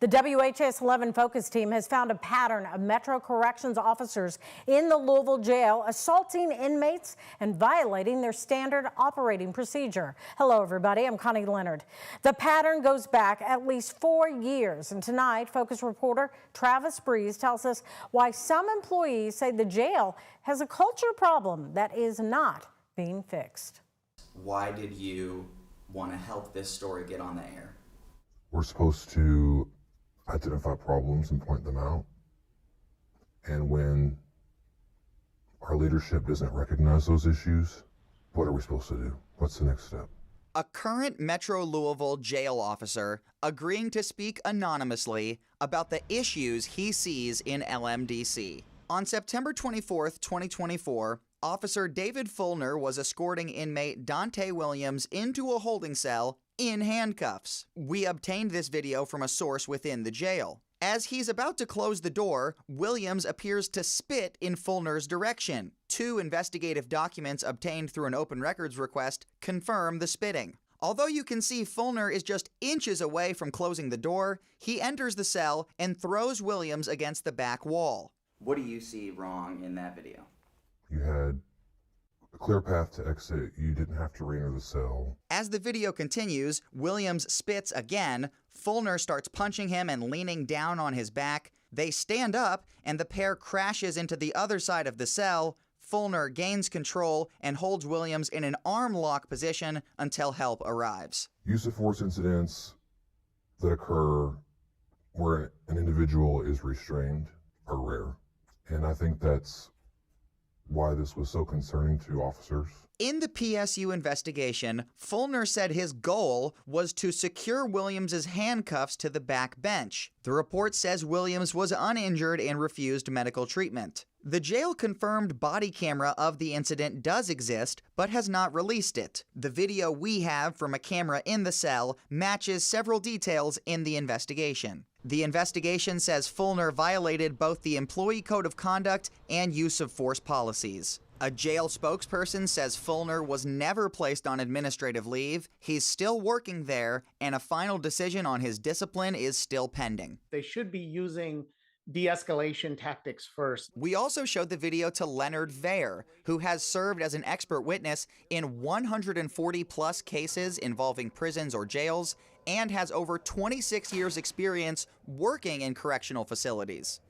The WHS 11 focus team has found a pattern of Metro Corrections officers in the Louisville jail assaulting inmates and violating their standard operating procedure. Hello, everybody. I'm Connie Leonard. The pattern goes back at least 4 years, and tonight, Focus reporter Travis Breeze tells us why some employees say the jail has a culture problem that is not being fixed. Why did you want to help this story get on the air? We're supposed to identify problems and point them out. And when our leadership doesn't recognize those issues, what are we supposed to do? What's the next step? A current Metro Louisville jail officer agreeing to speak anonymously about the issues he sees in LMDC. On September 24th, 2024, Officer David Fulner was escorting inmate Dante Williams into a holding cell in handcuffs. We obtained this video from a source within the jail. As he's about to close the door, Williams appears to spit in Fulner's direction. 2 investigative documents obtained through an open records request confirm the spitting. Although you can see Fulner is just inches away from closing the door, he enters the cell and throws Williams against the back wall. What do you see wrong in that video? You had a clear path to exit. You didn't have to re-enter the cell. As the video continues, Williams spits again. Fulner starts punching him and leaning down on his back. They stand up, and the pair crashes into the other side of the cell. Fulner gains control and holds Williams in an arm lock position until help arrives. Use of force incidents that occur where an individual is restrained are rare. And I think that's why this was so concerning to officers. In the PSU investigation, Fulner said his goal was to secure Williams's handcuffs to the back bench. The report says Williams was uninjured and refused medical treatment. The jail confirmed body camera of the incident does exist, but has not released it. The video we have from a camera in the cell matches several details in the investigation. The investigation says Fulner violated both the Employee Code of Conduct and use of force policies. A jail spokesperson says Fulner was never placed on administrative leave, he's still working there, and a final decision on his discipline is still pending. They should be using de-escalation tactics first. We also showed the video to Leonard Vair, who has served as an expert witness in 140 plus cases involving prisons or jails and has over 26 years experience working in correctional facilities.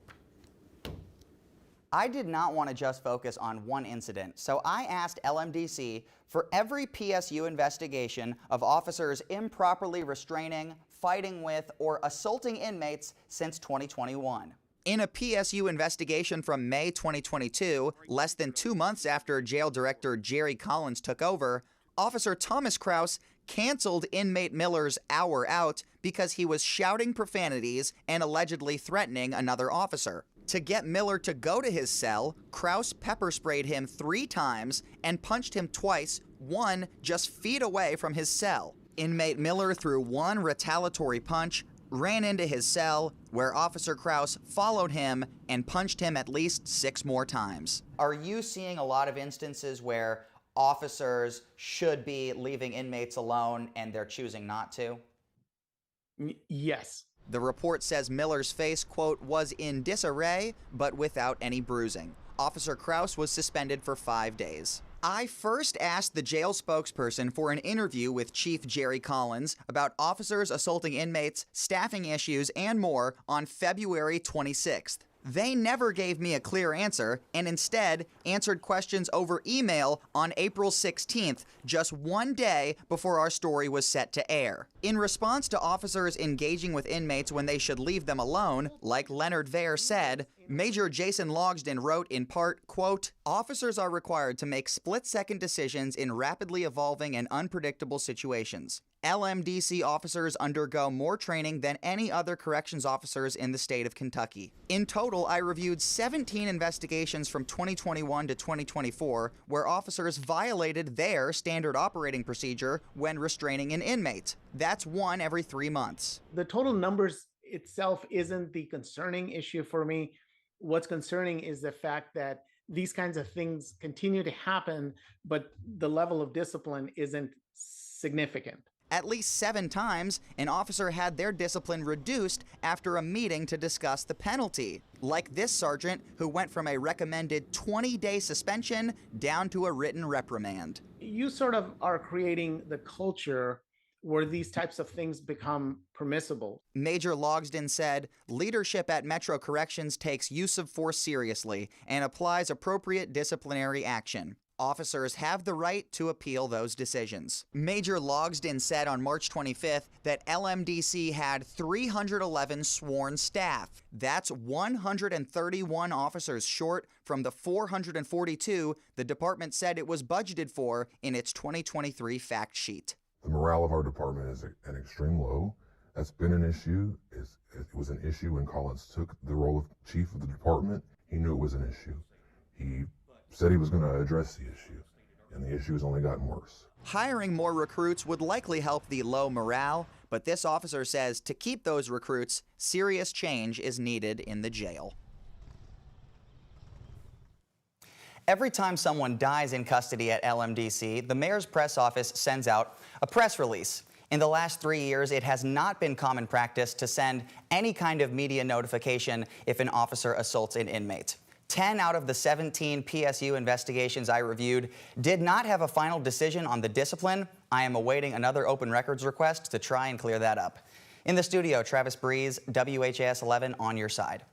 I did not want to just focus on one incident, so I asked LMDC for every PSU investigation of officers improperly restraining, fighting with, or assaulting inmates since 2021. In a PSU investigation from May 2022, less than 2 months after Jail Director Jerry Collins took over, Officer Thomas Kraus canceled inmate Miller's hour out because he was shouting profanities and allegedly threatening another officer. To get Miller to go to his cell, Kraus pepper sprayed him 3 times and punched him twice, one just feet away from his cell. Inmate Miller threw 1 retaliatory punch, ran into his cell, where Officer Kraus followed him and punched him at least 6 more times. Are you seeing a lot of instances where officers should be leaving inmates alone and they're choosing not to? Yes. The report says Miller's face, quote, was in disarray, but without any bruising. Officer Kraus was suspended for 5 days. I first asked the jail spokesperson for an interview with Chief Jerry Collins about officers assaulting inmates, staffing issues, and more on February 26th. They never gave me a clear answer and instead answered questions over email on April 16th, just 1 day before our story was set to air. In response to officers engaging with inmates when they should leave them alone, like Leonard Vair said, Major Jason Logsdon wrote in part, quote, "Officers are required to make split-second decisions in rapidly evolving and unpredictable situations. LMDC officers undergo more training than any other corrections officers in the state of Kentucky. In total, I reviewed 17 investigations from 2021 to 2024 where officers violated their standard operating procedure when restraining an inmate. That's 1 every 3 months." The total numbers itself isn't the concerning issue for me. What's concerning is the fact that these kinds of things continue to happen, but the level of discipline isn't significant. At least 7 times, an officer had their discipline reduced after a meeting to discuss the penalty, like this sergeant who went from a recommended 20-day suspension down to a written reprimand. You sort of are creating the culture where these types of things become permissible. Major Logsdon said, leadership at Metro Corrections takes use of force seriously and applies appropriate disciplinary action. Officers have the right to appeal those decisions. Major Logsdon said on March 25th that LMDC had 311 sworn staff. That's 131 officers short from the 442 the department said it was budgeted for in its 2023 fact sheet. The morale of our department is an extreme low. That's been an issue. It was an issue when Collins took the role of chief of the department. He knew it was an issue. He said he was going to address the issue, and the issue has only gotten worse. Hiring more recruits would likely help the low morale, but this officer says to keep those recruits, serious change is needed in the jail. Every time someone dies in custody at LMDC, the mayor's press office sends out a press release. In the last 3 years, it has not been common practice to send any kind of media notification if an officer assaults an inmate. 10 out of the 17 PSU investigations I reviewed did not have a final decision on the discipline. I am awaiting another open records request to try and clear that up. In the studio, Travis Breeze, WHAS 11 on your side.